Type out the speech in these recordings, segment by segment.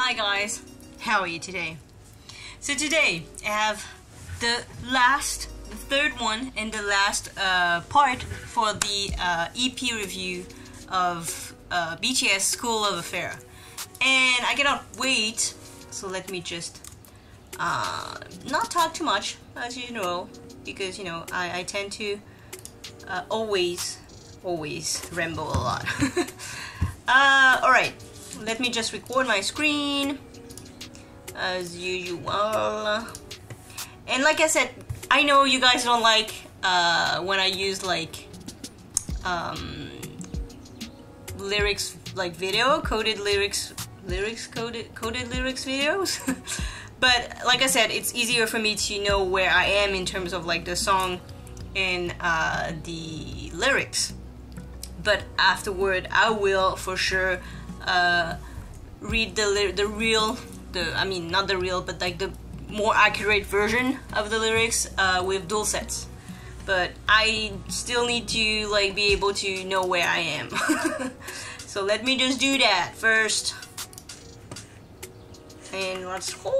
Hi guys, how are you today? So today I have the third one and the last part for the EP review of BTS Skool Luv Affair, and I cannot wait. So let me just not talk too much, as you know, because you know I tend to always ramble a lot. Alright, let me just record my screen as usual. And like I said, I know you guys don't like when I use like lyrics, like coded lyrics videos. But like I said, it's easier for me to know where I am in terms of like the song and the lyrics. But afterward, I will for sure read I mean not the real, but like the more accurate version of the lyrics with dual sets. But I still need to like be able to know where I am. So let me just do that first, and let's go.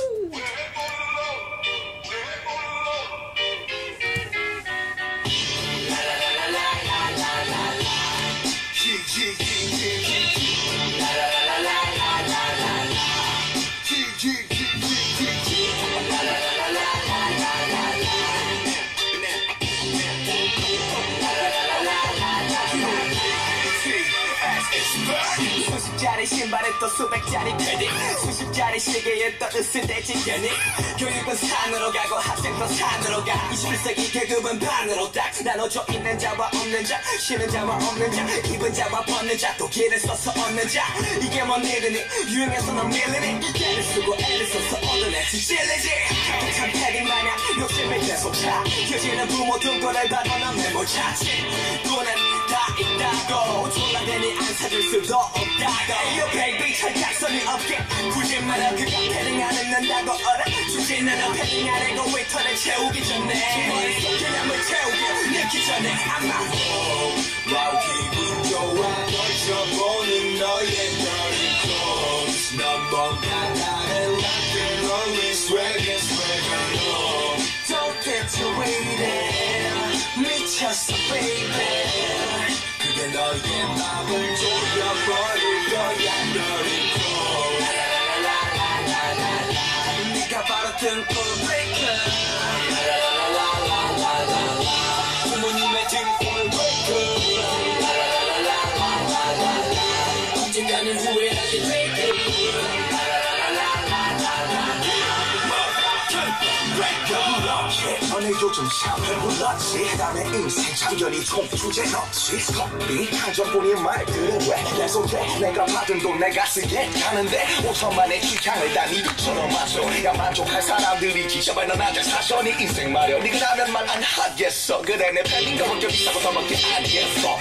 수십짜리 신발에 또 수백짜리 패딩, 수십짜리 시계에 또 으스대진 연인. 교육은 산으로 가고 학생도 산으로 가. 21세기 계급은 반으로 딱 나눠져 있는 자와 없는 자, 쉬는 자와 없는 자, 입은 자와 벗는 자, 또 길을 써서 얻는 자. 이게 뭔 일이니? 유행해서 넌 밀리니? 애를 쓰고 애를 써서 얻은 애 찔리지. 참 패딩 마냥 욕심을 계속 차. 휴지는 부모 등골을 봐도 넌 메모 찾지. 돈은 다 있다고 졸라대니 안 사줄 수도 없다고. Yo baby 철딱선이 없게 굳이 말아 그가 패딩 안 입는다고 어라. 주진 않아 패딩 안에 그 웨이터를 채우기 전에 머릿속에 남을 채우기 늦기 전에 아마 와우 기분 좋아 걸쳐보는 너의 dirty clothes. 넌 뭔가 다른 rock and roll swagger on. Don't get you waiting 미쳤어 baby. 그게 너의 맘을 조여버릴 거야 dirty clothes. 네가 바로 등골 breaker. 부모님의 등골 breaker. 언젠가는 후회하게 될 거야. 오늘 요즘 샤프를 불렀지. 남의 인생 장전이 총 주제였지. 커피 한 잔뿐인 말들을 왜내 속에 내가 받은 돈 내가 쓰게 하는데 5천만의 취향을 다 니들처럼 마셔. 야 만족할 사람들이지. 제발 넌 아직 사셔. 네 인생 말여 네가 나면 말 안 하겠어. 그래 내 팬인가 먼저 비싸고 더 먹게 알겠어.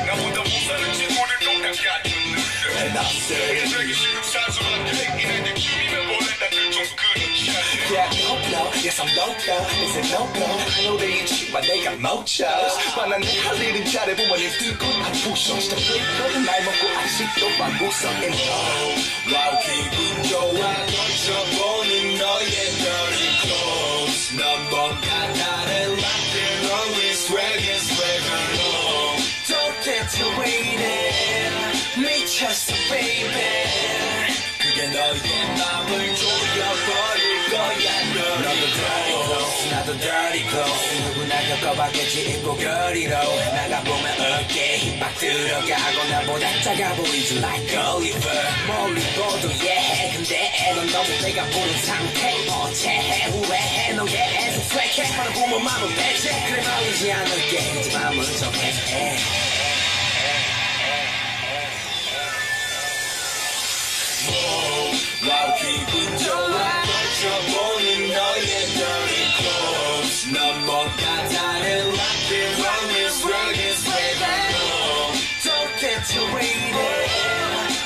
나보다 못 사는 친구를 똑같았는데 And I say 되기 싫은 사소한데 이래도 kim이면 원래 나를 좀 그렇지 않네. Yeah, no, yes I'm loco. Is it loco? I know they ain't cheap, but they got mochos. 만난 내 할 일은 잘해 부모님 들고 안 부셔. 진짜 그리고 날 먹고 아직도 막 웃어. And wow 기분 좋아 걸쳐보는 너의 dirty clothes. 넌 뭔가 다른 rock and roll swagger on. Don't get you waiting 미쳤어 baby. 그게 너의 맘을 조여버릴 거야. 너도 dirty clothes 나도 dirty clothes. 누구나 겪어봤겠지 입고 거리로 나가보면 어깨에 힙박 들어가고 나보다 작아 보이지 like Oliver. 멀리 보도 예해 근데 넌 너무 내가 보는 상태. 어체해 후회해 너의 애는 swag해. 하는 부모 맘은 배제. 그래 말리지 않을게 이제 맘을 정해. 와우 기분 좋아 걸쳐보는 너의 dirty clothes. 넌 뭔가 다른 rock and roll swagger on. Don't get you waiting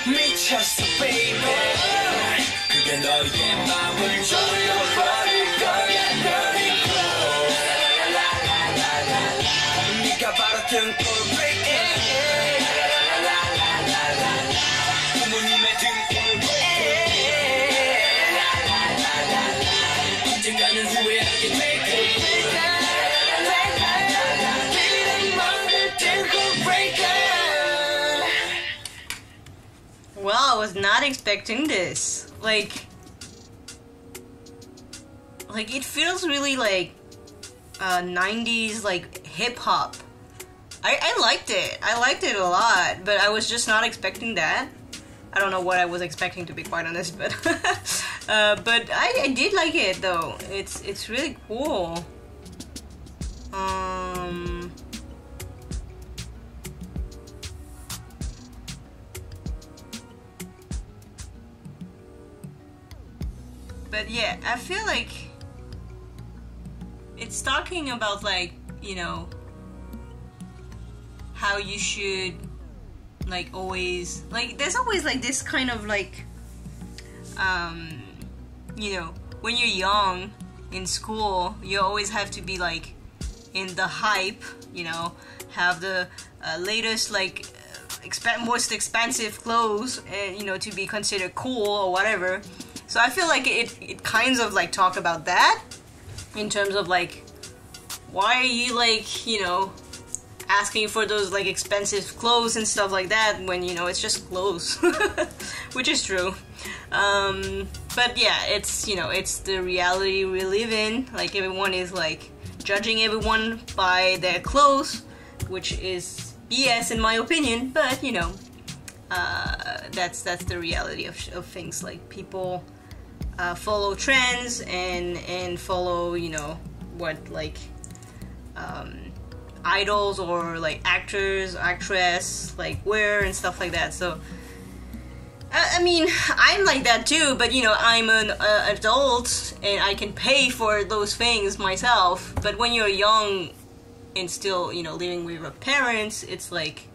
미쳤어 baby. 그게 너의 맘을 조여버릴 거야 dirty clothes. 네가 바로 등골 breaking. 부모님 I was not expecting this. Like it feels really like 90s like hip hop. I liked it. I liked it a lot, but I was just not expecting that. I don't know what I was expecting, to be quite honest, but but I did like it though. It's really cool. But yeah, I feel like it's talking about like, you know, how you should like always, like there's always like this kind of like you know, when you're young in school, you always have to be like in the hype, you know, have the latest like most expensive clothes, and you know, to be considered cool or whatever. So I feel like it kinds of like talk about that in terms of like, why are you like, you know, asking for those like expensive clothes and stuff like that when, you know, it's just clothes. Which is true. But yeah, it's, you know, it's the reality we live in. Like everyone is like judging everyone by their clothes, which is BS in my opinion, but you know, that's the reality of things. Like people follow trends and follow, you know, what like idols or like actress like wear and stuff like that. So I mean, I'm like that too, but you know, I'm an adult and I can pay for those things myself. But when you're young and still, you know, living with your parents, it's like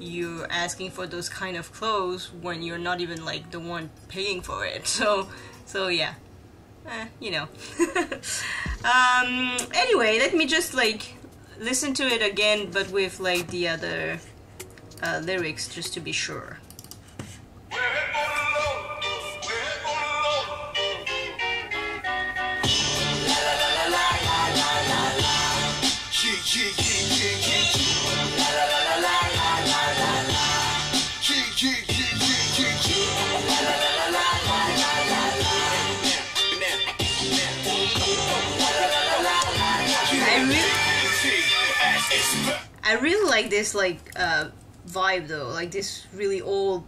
you're asking for those kind of clothes when you're not even like the one paying for it. So yeah, you know. Anyway, let me just like listen to it again, but with like the other lyrics, just to be sure. I really like this like vibe though, like this really old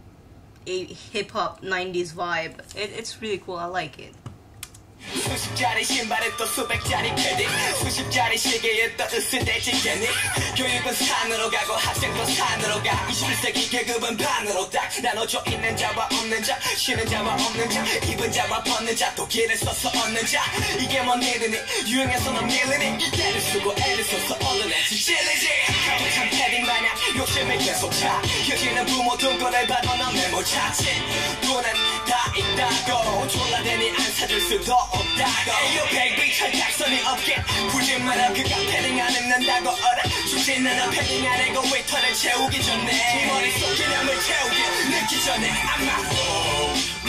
hip-hop 90s vibe. It's really cool. I like it. 수십 자리 신발에 또 수백 자리 패딩 수십 자리 시계에 또 으스대지 개닉 교육은 산으로 가고 학생도 산으로 가 21세기 계급은 반으로 딱 나눠져 있는 자와 없는 자 쉬는 자와 없는 자 입은 자와 벗는 자 또 길을 써서 얻는 자 이게 뭔 일이니 유행해서 넌 밀리니 애를 쓰고 애를 써서 얻은 애지 찔리지 가득한 패딩 마냥 욕심을 계속 차 혀지는 부모 등골을 봐도 넌 메모 찾지 돈은 다 있다고 졸라대니 안 사줄 수도 없다고 에이요 베이비 철딱선이 없게 굳이 말아 그가 패딩 안 입는다고 어라 죽진 않아 패딩 안 해고 웨이터를 채우기 전에 네 머릿속 개념을 채우기 늦기 전에 아마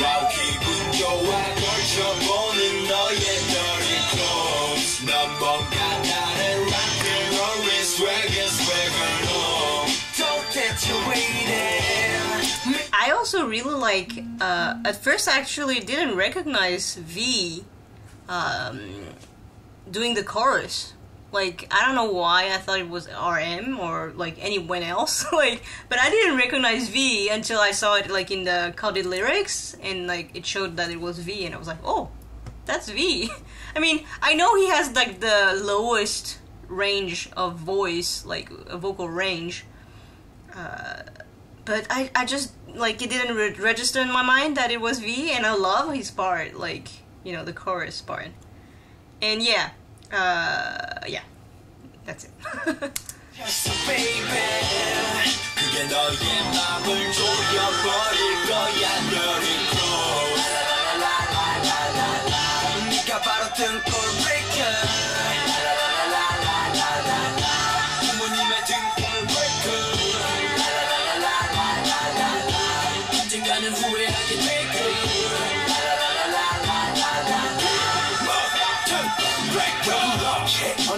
와우 기분 좋아 걸쳐보는 너의 dirty clothes 넌 뭔가 다른 rock and roll swagger no 도대체 왜 이래 I also really like, at first I actually didn't recognize V doing the chorus. Like, I don't know why I thought it was RM or like anyone else, like, but I didn't recognize V until I saw it like in the coded lyrics and like it showed that it was V and I was like, oh, that's V. I mean, I know he has like the lowest range of voice, like a vocal range, but I just, like, it didn't register in my mind that it was V, and I love his part, like, you know, the chorus part. And yeah, yeah, that's it.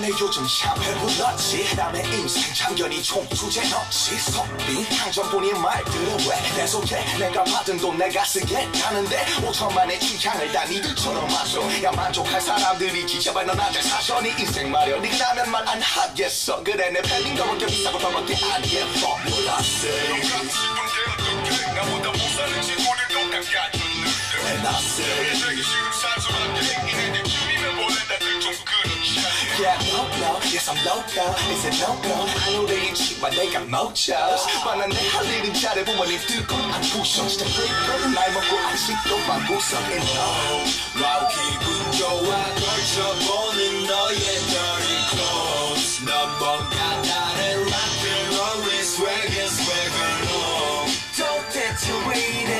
때문에 요즘 샵에 불렀지 남의 인생 참견이 총 주제 넣지 선빈 향전본이 말들을 왜 계속해 내가 받은 돈 내가 쓰겠다는데 5천만의 취향을 다 니들처럼 마셔 야 만족할 사람들이지 제발 넌 아재 사셔 네 인생 마련 네가 나면 말 안 하겠어 그래 내 팬인 더밖에 비싸고 더밖에 안 예뻐 몰랐어 나보다 못 사는 친구들도 깎아줬는데 왜 났어 되게 쉬운 산소한테 행인의 춤이면 몰랐다 그 정도 그렇지 Yeah, no, yes I'm loco Is it no-go? I know they ain't cheap but they got mochos 만난 내 할 일은 잘해 부모님 뜨고 안 부셔 진짜 free 날 먹고 아직도 방구석 in love 와우 기분 좋아 걸쳐보는 너의 dirty clothes 넌 뭔가 다른 rock and roll swagger swagger 대체 왜 이래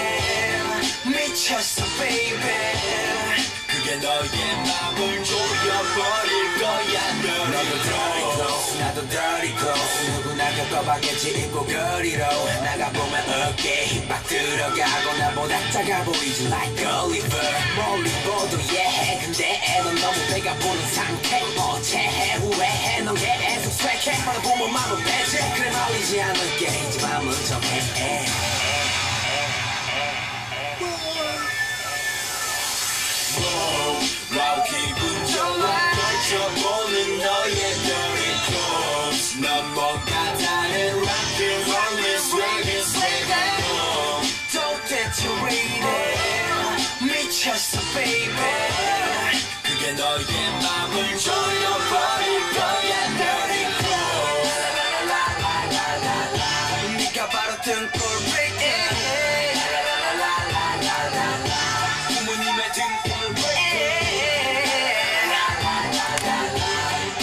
미쳤어 baby 그게 너의 맘을 조여버릴 거야 너도 dirty clothes 나도 dirty clothes 누구나 겪어봤겠지 입고 거리로 나가보면 어깨에 힘빡 들어가고 나보다 작아 보이지 like Oliver 멀리 보도 예해 근데 넌 너무 배가 부른 상태 어체해 후회해 넌 계속 swag해 하나 보면 맘은 배제 그래 말리지 않을게 이제 맘은 정해 와우 기분 좋아 걸쳐보는 너의 dirty clothes 넌 뭔가 다른 rock and roll swagger swagger 도대체 왜 이래 미쳤어 baby 그게 너의 맘을 조여버릴 거야 dirty clothes 네가 바로 등골 break 부모님의 등골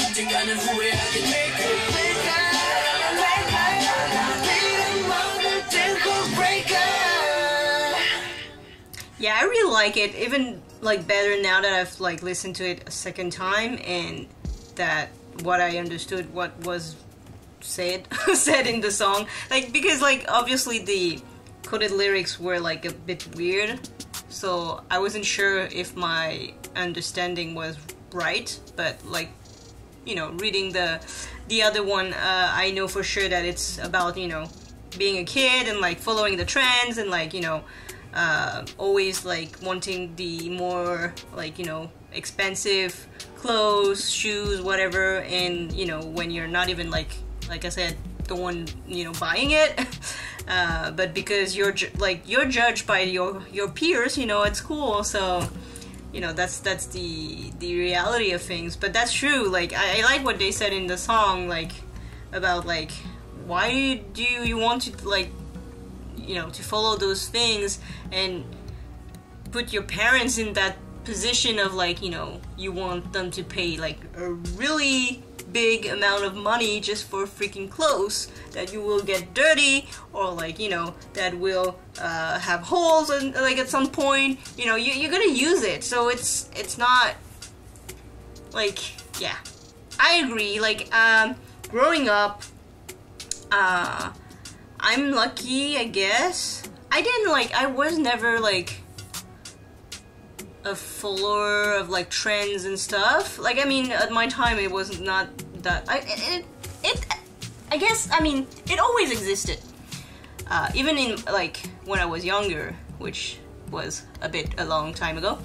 언젠가는 후회하게 될 거야 Yeah, I really like it, even like better now that I've like listened to it a second time and that what I understood what was said in the song, like because like obviously the coded lyrics were like a bit weird, so I wasn't sure if my understanding was right, but like, you know, reading the other one, I know for sure that it's about, you know, being a kid and like following the trends and like, you know, always like wanting the more like, you know, expensive clothes, shoes, whatever, and you know, when you're not even like I said, the one, you know, buying it, but because you're judged by your peers, you know, at school, so you know, that's the reality of things. But that's true. Like I like what they said in the song, like about like why do you want to like, you know, to follow those things and put your parents in that position of like, you know, you want them to pay like a really big amount of money just for freaking clothes that you will get dirty, or like, you know, that will have holes and like at some point, you know, you're gonna use it, so it's not like, yeah, I agree. Like growing up, I'm lucky, I guess. I was never like a follower of like trends and stuff. Like, I mean, at my time it was not that. I guess, I mean, it always existed. Even in like when I was younger, which was a long time ago.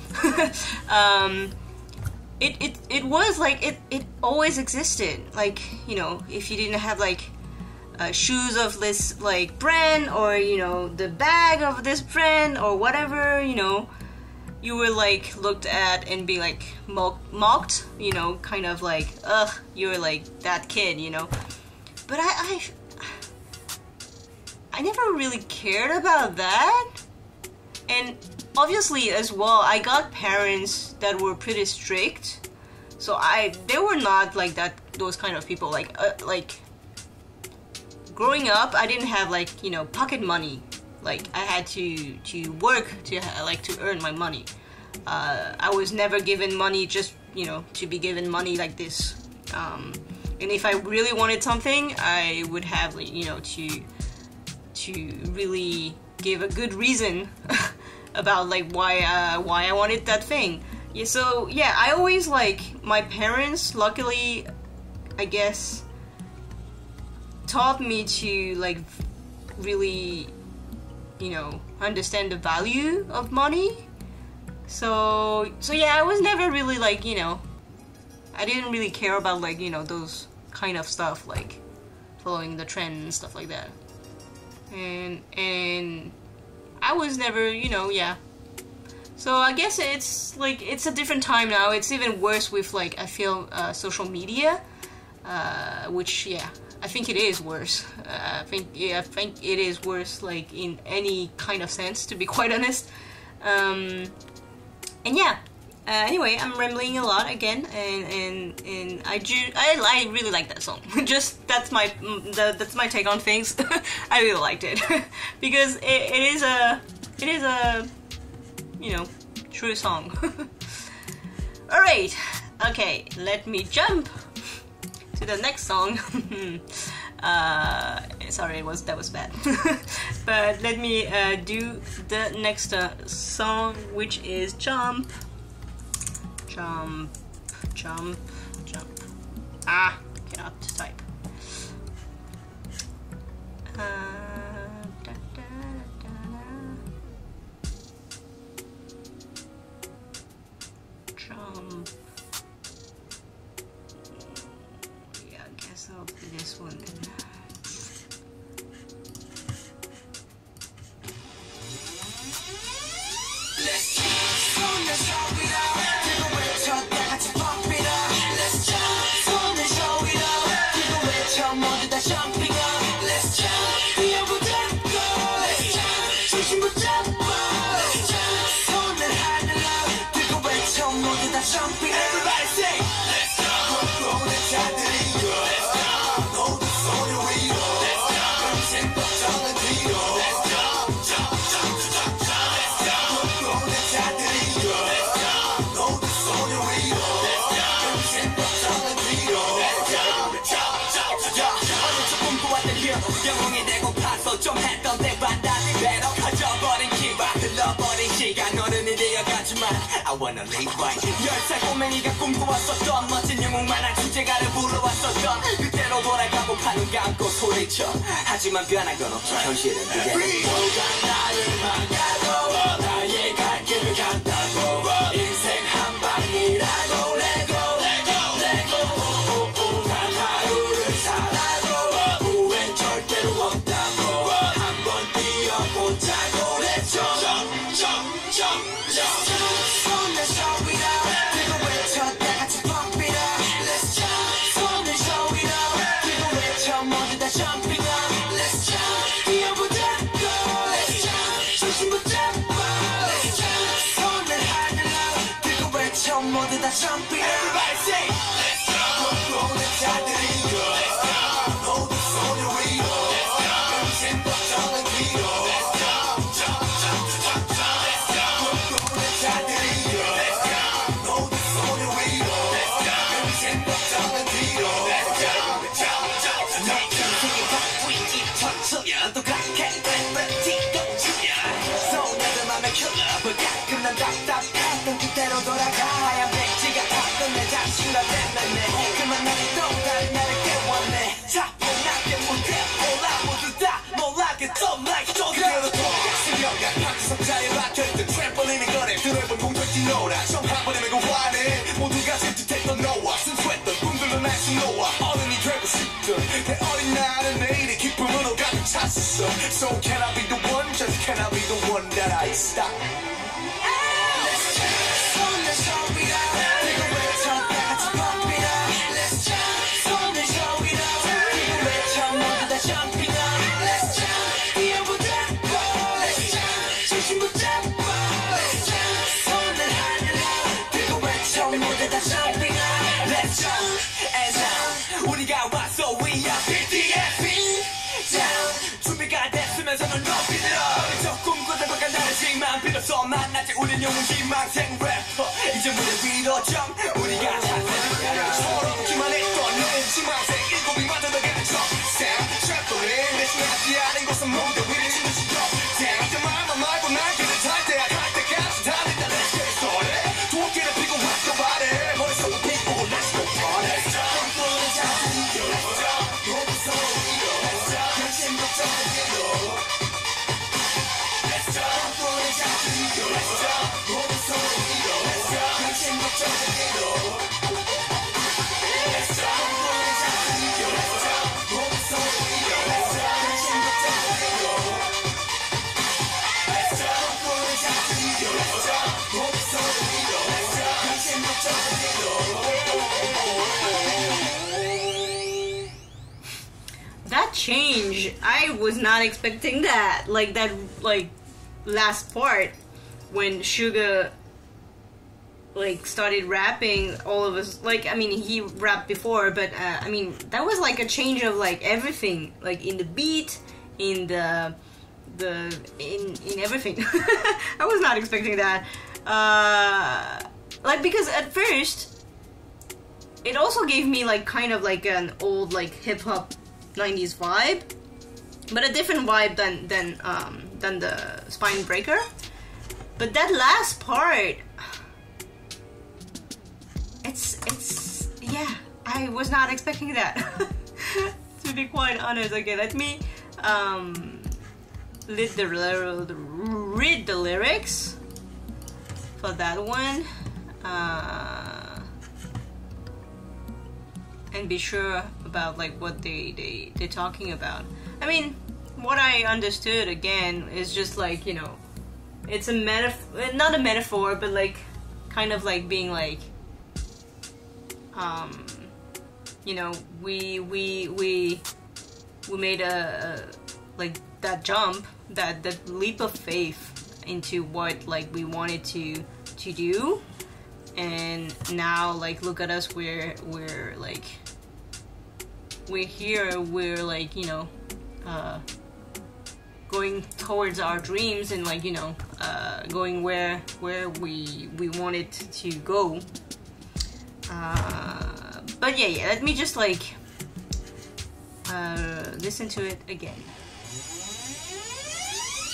It was like it always existed. Like, you know, if you didn't have like shoes of this like brand, or you know, the bag of this brand or whatever, you know, you were like looked at and be like mocked, you know, kind of like, ugh, you're like that kid, you know. But I never really cared about that. And obviously as well, I got parents that were pretty strict, so they were not like that, those kind of people. Like growing up, I didn't have like, you know, pocket money. Like I had to work to like to earn my money. I was never given money just, you know, to be given money like this. And if I really wanted something, I would have, you know, to really give a good reason about like why I wanted that thing. Yeah, so yeah, I always like, my parents luckily I guess, taught me to like really, you know, understand the value of money. So yeah, I was never really like, you know, I didn't really care about like, you know, those kind of stuff, like following the trend and stuff like that. And I was never, you know, yeah. So I guess it's like, it's a different time now. It's even worse with like, I feel, social media, which, yeah, I think it is worse. I think it is worse, like in any kind of sense, to be quite honest. And yeah. Anyway, I'm rambling a lot again, and I really like that song. Just that's my take on things. I really liked it because it is a you know, true song. All right, okay, let me jump to the next song. Sorry, that was bad. But let me do the next song, which is Jump. Jump, jump, jump. Ah, cannot type. Da, da, da, da. Jump. Yeah, I guess I'll do this one then. Everybody say, let's go. 영웅이 되고파서 좀 했던 때반 다시 배로 커져버린 기분 흘러버린 시간 어른이 되어가지만 I wanna live right 10살 꼬맹이가 꿈꿔왔었던 멋진 영웅만한 주제가를 불러왔었던 그때로 돌아가고 파는 감고 소리쳐 하지만 변한 건 없죠 현실은 그게 뭐가 나를 막아도 나의 갈 길을 간다고 인생 한 방이라고 레고 단 하루를 살아도 후회는 절대로 없다고 한번 뛰어보자고 그랬죠 손을 show it up 그리고 외쳐 다같이 pump it up Let's jump 손을 show it up 그리고 외쳐 모두 다 jumping up Let's jump 뛰어보자고 Let's jump 중심 붙잡고 Let's jump 손을 하늘로 그리고 외쳐 모두 다 jumping up Everybody say Let's jump 오늘 자들이 Let's jump 모두 손을 위로 Let's jump 걱정은 뒤로 Let's jump Let's jump 오늘 자들이 Let's jump 모두 손을 위로 Let's jump 걱정은 뒤로 Let's jump 내 인생이 갖고 있지 천천히 또 그렇게 랩을 뒤동치냐 소녀들 맘에 킬러브 가끔 난 답답했던 그대로 돌아가 하얀 백지가 탔던 내 자신과 때문에 그만 나를 또 다른 나를 깨웠네 차분하게 못해 몰라 모두 다 놀라게 좀 like 그대로 돌아가 수명간 박수석자에 박혀있던 트램펄린이 꺼내 드넓은 공터지 놀아 처음 한 번에 메고 화내 모두가 질투했던 너와 순수했던 꿈들로 날 수놓아 어른이 되고 싶던 내 어린 나는 내일의 기쁨으로 가득 찼었어 So can I be the one? Just can I be the one that I stop? 손을 show it up 그리고 외쳐 다같이 pump it up Let's jump 손을 show it up 그리고 외쳐 모두 다 jumping up Let's jump 뛰어보자고 Let's jump 중심 붙잡고 Let's jump 손을 하늘로 그리고 외쳐 모두 다 jumping up Let's jump and down 우리가 왔어 we are BTS down 준비가 됐으면서는 높이 들어 저 꿈꾸던 것과 다르지만 비로소 만났지 우린 영웅 희망생 래퍼 이제 무대 위로 점 우리가 찾는 서로 기만했던 너의 희망생 일곱이 만들어가는 적생 셔플린 대신하지 않은 곳은 무대 위를 치는 시도 내 맘만 말고 날개를 탈 때야 갈 때까지 달린다 Let's get started 도끼를 피고 왔고 말해 머릿속은 피고 Let's go party 꿈꾸는 자들 change, I was not expecting that. Like that, like last part when Suga like started rapping, all of us, like, I mean, he rapped before, but I mean, that was like a change of like everything, like in the beat, in the in everything. I was not expecting that. Like, because at first it also gave me like kind of like an old like hip hop 90s vibe, but a different vibe than the Spine Breaker. But that last part, it's yeah, I was not expecting that. To be quite honest. Okay, let me read the lyrics for that one, and be sure about like what they're talking about. I mean, what I understood again is just like, you know, it's a metaphor, not a metaphor, but like kind of like being like, you know, we made a like that jump, that leap of faith into what like we wanted to do, and now like look at us, we're like, we're here, we're like, you know, going towards our dreams, and like, you know, going where we wanted to go. But yeah, let me just like listen to it again.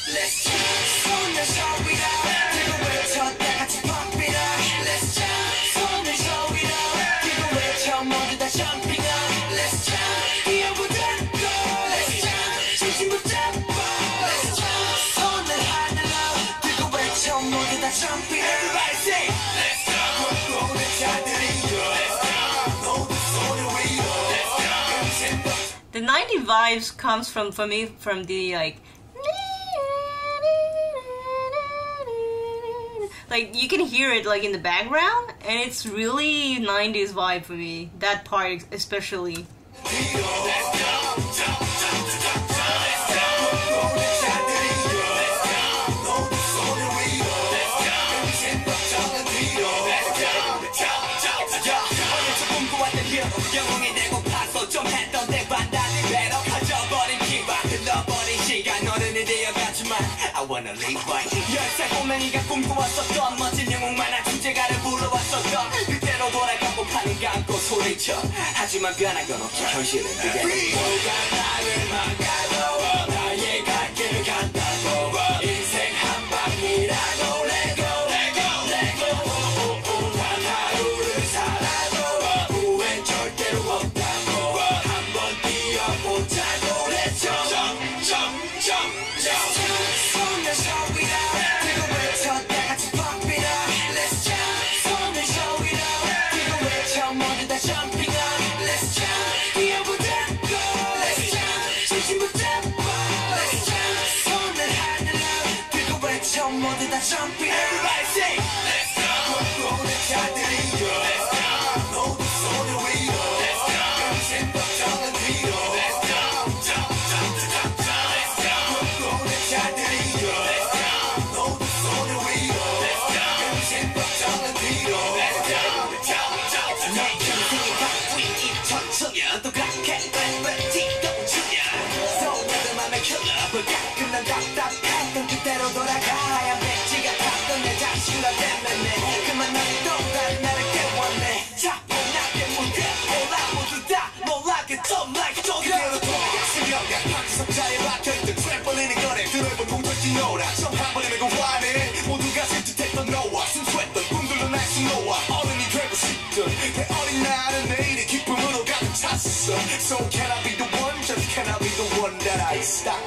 Let's jump, show it out. People 외쳐 다 같이 pump it up. Let's jump, 손을 show it out. people 외쳐 모두 다 jumping up. Let's jump, 뛰어보자 go. Let's jump, 중심 붙잡고. Let's jump, 손을 하늘로. people 외쳐 모두 다 jumping up. Everybody say, let's jump. 오늘 자들이여. Let's jump, 모두 손을 위로. Let's jump. The 90 vibes comes from, for me, from the like you can hear it like in the background, and it's really 90s vibe for me, that part especially. I wanna live right. 10살 꼬맹이가 꿈꿔왔었던 멋진 영웅만한 주제가를 불러왔었던 그때로 돌아가고 판을 감고 소리쳐. 하지만 변한 건 없어. 현실은 그대로. 뭐가 나를 막아도 나의 갈 길을 간다고. 인생 한 방이라고. Let go, let go, let go. 단 하루를 살아도 후회는 절대로 없다고. 한번 뛰어보자고. Let's jump, jump, jump, jump, jump. Everybody say, let's go. 오늘 자들이여. Let's go. 모두 손을 위로. Let's go. 생각정은 뒤로. Let's go. Jump, jump, jump, jump. Let's go. 오늘 자들이여. Let's go. 모두 손을 위로. Let's go. 생각정은 뒤로. Let's go. Jump, jump, jump. 내 인생이 갖고 있는 천천히 똑같게 티도 주냐. 소녀들 맘에 킬러. 가끔 난 답답했던 그때로 돌아가. 그만 나를 또 다른 나를 깨웠네. 차분하게 문제 몰라 모두 다 놀라게 좀 like 저기로 돌아가. 수명과 방석자에 박혀있던 트램펄린의 거래 들어본 공돌지 노라. 처음 한 번에 내고 화내. 모두가 질투했던 너와 순수했던 꿈들로 날 숨놓아. 어른이 되고 싶던 내 어린 나는 내일의 기쁨으로 가득 찼어. So can I be the one? Just can I be the one that I stop?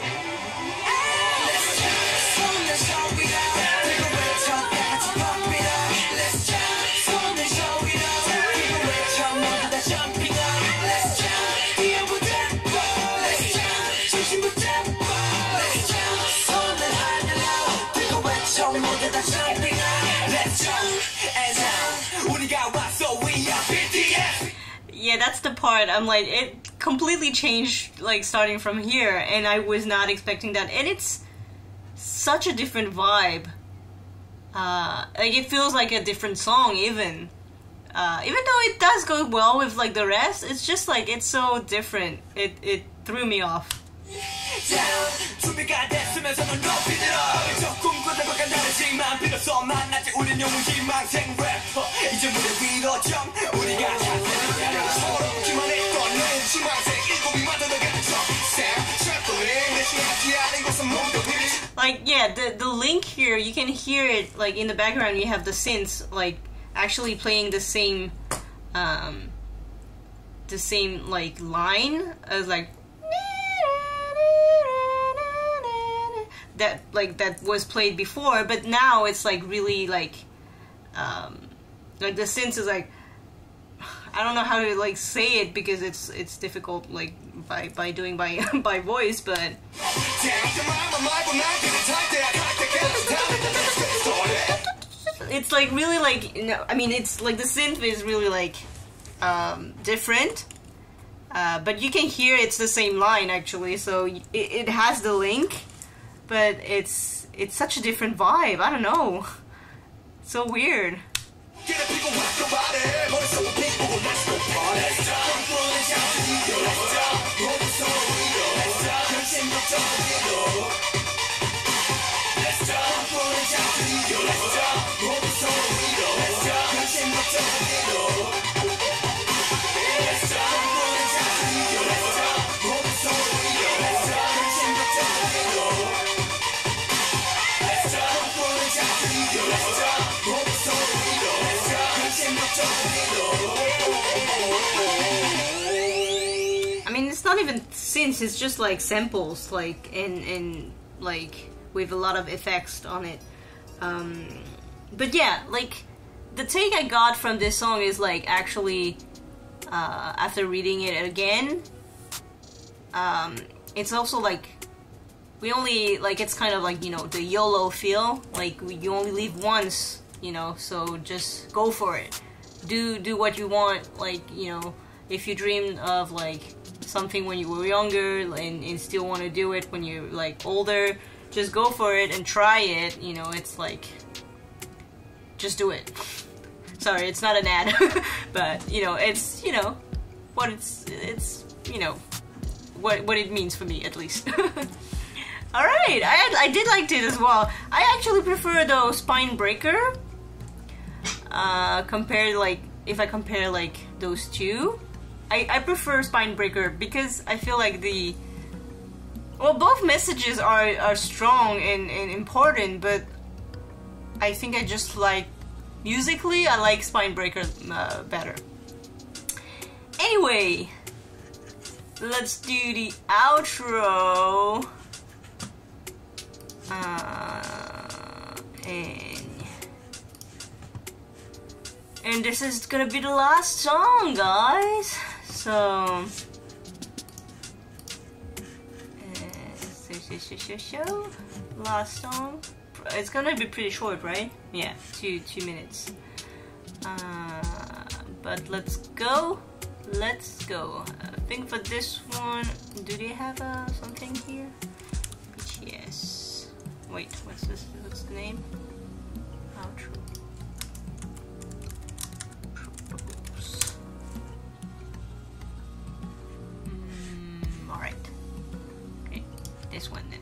yeah, that's the part. I'm like, it completely changed, like, starting from here, and I was not expecting that. And it's such a different vibe. Like, it feels like a different song, even. Even though it does go well with, like, the rest, it's just, like, it's so different. It threw me off. Like, yeah, the link here, you can hear it, like, in the background you have the synths, like, actually playing the same, like, line as, like, that was played before, but now it's, like, really, like the synths is, like, I don't know how to, like, say it because it's difficult, like, by doing by voice, but it's, like, really, like, you know, I mean, it's, like, the synth is really, like, different, but you can hear it's the same line, actually, so it has the link, but it's such a different vibe, I don't know, so weird. I mean, it's not even synths, it's just like samples, like, and like with a lot of effects on it. But yeah, like, the take I got from this song is, like, actually, after reading it again, it's also, like, we only, like, it's kind of like, you know, the YOLO feel, like, you only live once, you know, so just go for it. Do what you want, like, you know, if you dreamed of, like, something when you were younger and still want to do it when you're, like, older, just go for it and try it, you know, it's like, just do it. Sorry, it's not an ad, but, you know, it's, you know, what it's, you know, what it means for me, at least. Alright, I did like it as well. I actually prefer the Spine Breaker, compared, like, if I compare, like, those two. I prefer Spine Breaker because I feel like well, both messages are strong and important, but I think I just like, musically, I like Spine Breaker better. Anyway, let's do the outro. And this is gonna be the last song, guys. So, last song. It's gonna be pretty short, right? Yeah, two minutes. But let's go. Let's go. I think for this one, do they have something here? BTS. Wait, what's this? What's the name? Outro. Alright. Okay, this one then.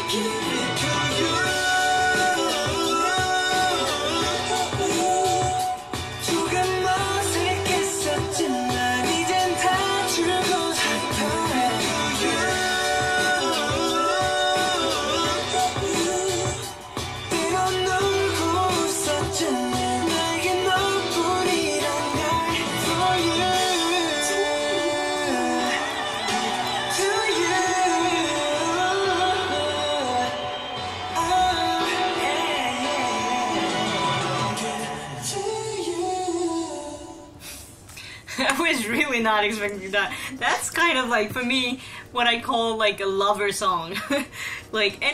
give it to you. 조금 어색했었지만 이젠 다 줄고 싶어해 때론 울고 웃었지만 나에겐 너뿐이란 걸 for you to you oh yeah. I was really not expecting that. That's kind of like, for me, what I call like a lover song. Like, and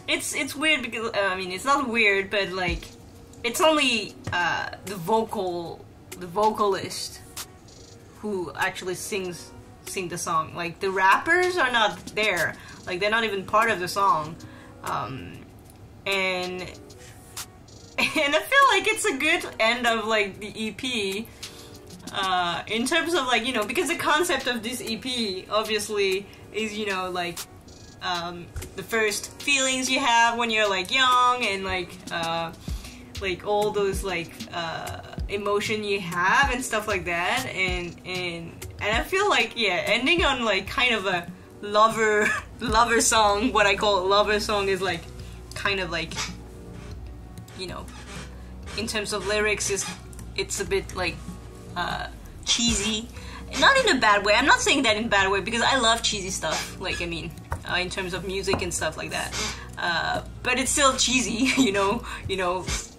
it's weird because, I mean, it's not weird, but like, it's only the vocalist who actually sing the song. Like, the rappers are not there. Like, they're not even part of the song. And I feel like it's a good end of like the EP. In terms of like, you know, because the concept of this EP obviously is, you know, like the first feelings you have when you're like young, and like all those like emotion you have and stuff like that, and I feel like, yeah, ending on like kind of a lover song, what I call a lover song, is like kind of like, you know, in terms of lyrics, it's a bit like cheesy. Not in a bad way. I'm not saying that in a bad way, because I love cheesy stuff. Like, I mean, in terms of music and stuff like that. But it's still cheesy, you know,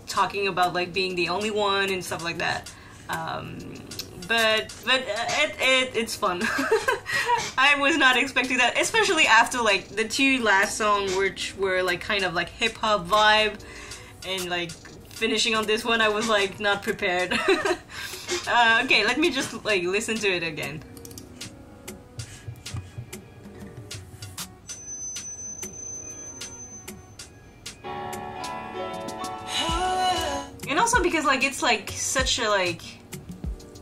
talking about like being the only one and stuff like that. But it's fun. I was not expecting that, especially after like the two last songs, which were like kind of like hip hop vibe, and like finishing on this one, I was like not prepared. Okay, let me just like listen to it again. And also because like it's like such a like,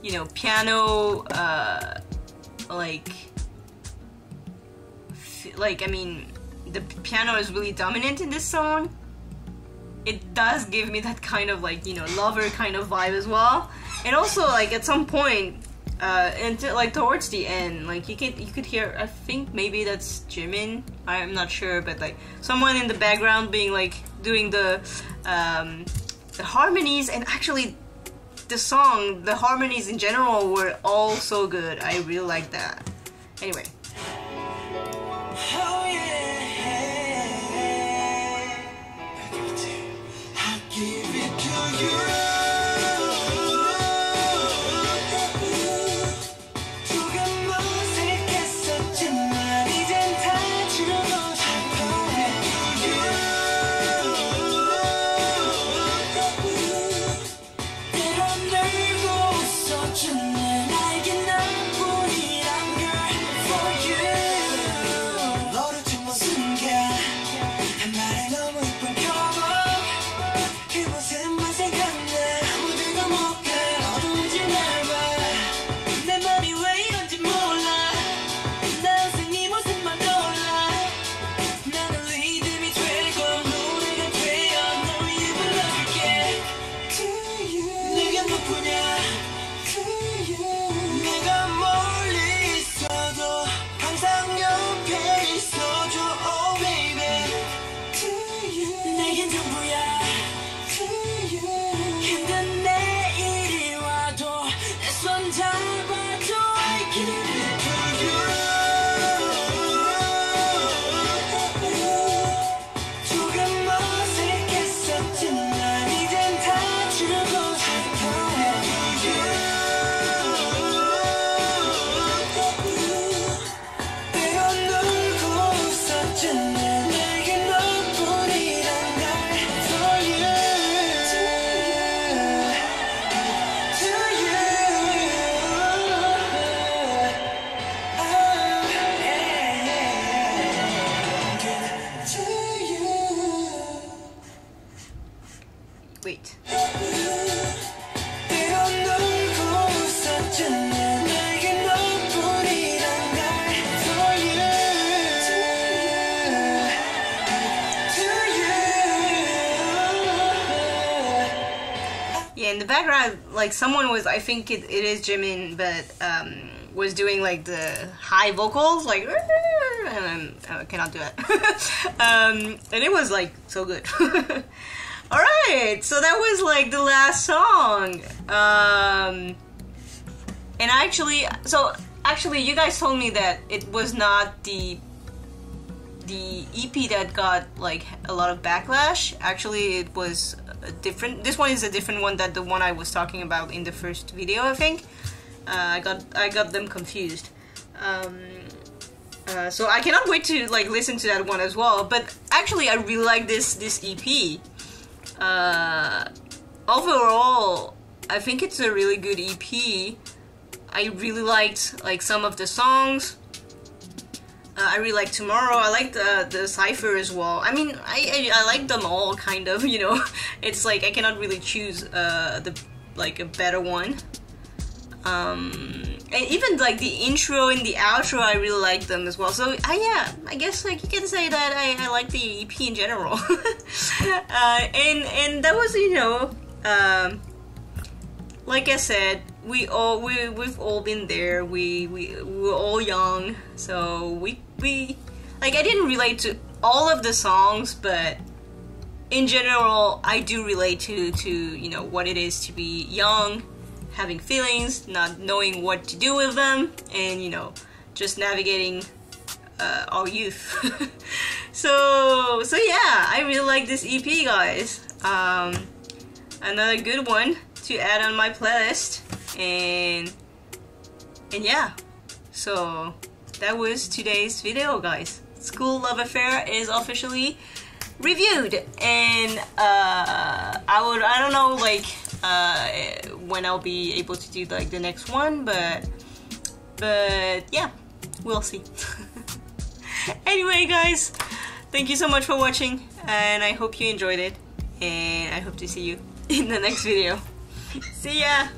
you know, piano like I mean, the piano is really dominant in this song. It does give me that kind of like, you know, lover kind of vibe as well. And also like at some point until like towards the end, like you could hear, I think maybe that's Jimin, I'm not sure, but like someone in the background being like doing the harmonies, and actually the song, the harmonies in general were all so good. I really like that. Anyway. Oh yeah. I'll give it to you. 조금 어색했었지만 이젠 다 주고 싶어해 때론 울고 웃었지만 나에겐 너뿐이란 걸 for you. 너를 본 순간 한 말에 너무 예쁜 cover, 그곳에만 생각나. 어디가 뭘까 어두운지 날 봐. 내 맘이 왜 이런지 몰라. 나 항상 네 모습만 떠올라. 나는 리듬이 되고 노래가 되어 널 위해 불러줄게. To you. 내겐 누구냐. To you. 내가 멀리 있어도 항상 옆에 있어줘. Oh baby. To you. 내겐 전부야. To you. 힘든 내일이 와도 내 손 잡아줘. I give it to you. 조금 어색했었지만 이젠 다 주고 싶어해 you. 때론 울고 웃었지만 내겐 너뿐이란 걸 for you. To you. Oh yeah. To you. Wait. 때론 울고 웃었지만 내겐 너뿐이란 걸 for you. in the background, like someone was, I think it is Jimin, but was doing like the high vocals, like, and I cannot do it. And it was like so good. Alright, so that was like the last song. And actually you guys told me that it was not the EP that got like a lot of backlash. Actually, it was a different. This one is a different one than the one I was talking about in the first video, I think. I got them confused. So I cannot wait to like listen to that one as well. But actually, I really like this EP. Overall, I think it's a really good EP. I really liked like some of the songs. I really like Tomorrow. I like the Cypher as well. I mean, I like them all, kind of, you know. It's like I cannot really choose a better one. And even like the intro and the outro, I really like them as well. So yeah, I guess like you can say that I like the EP in general. And that was, you know, like I said, we've all been there. We were all young, so we like, I didn't relate to all of the songs, but in general, I do relate to you know what it is to be young, having feelings, not knowing what to do with them, and you know, just navigating our youth. so yeah, I really like this EP, guys. Another good one to add on my playlist, and yeah, so that was today's video, guys. Skool Luv Affair is officially reviewed, and I don't know like when I'll be able to do like the next one, but yeah, we'll see. Anyway, guys, thank you so much for watching, and I hope you enjoyed it, and I hope to see you in the next video. See ya!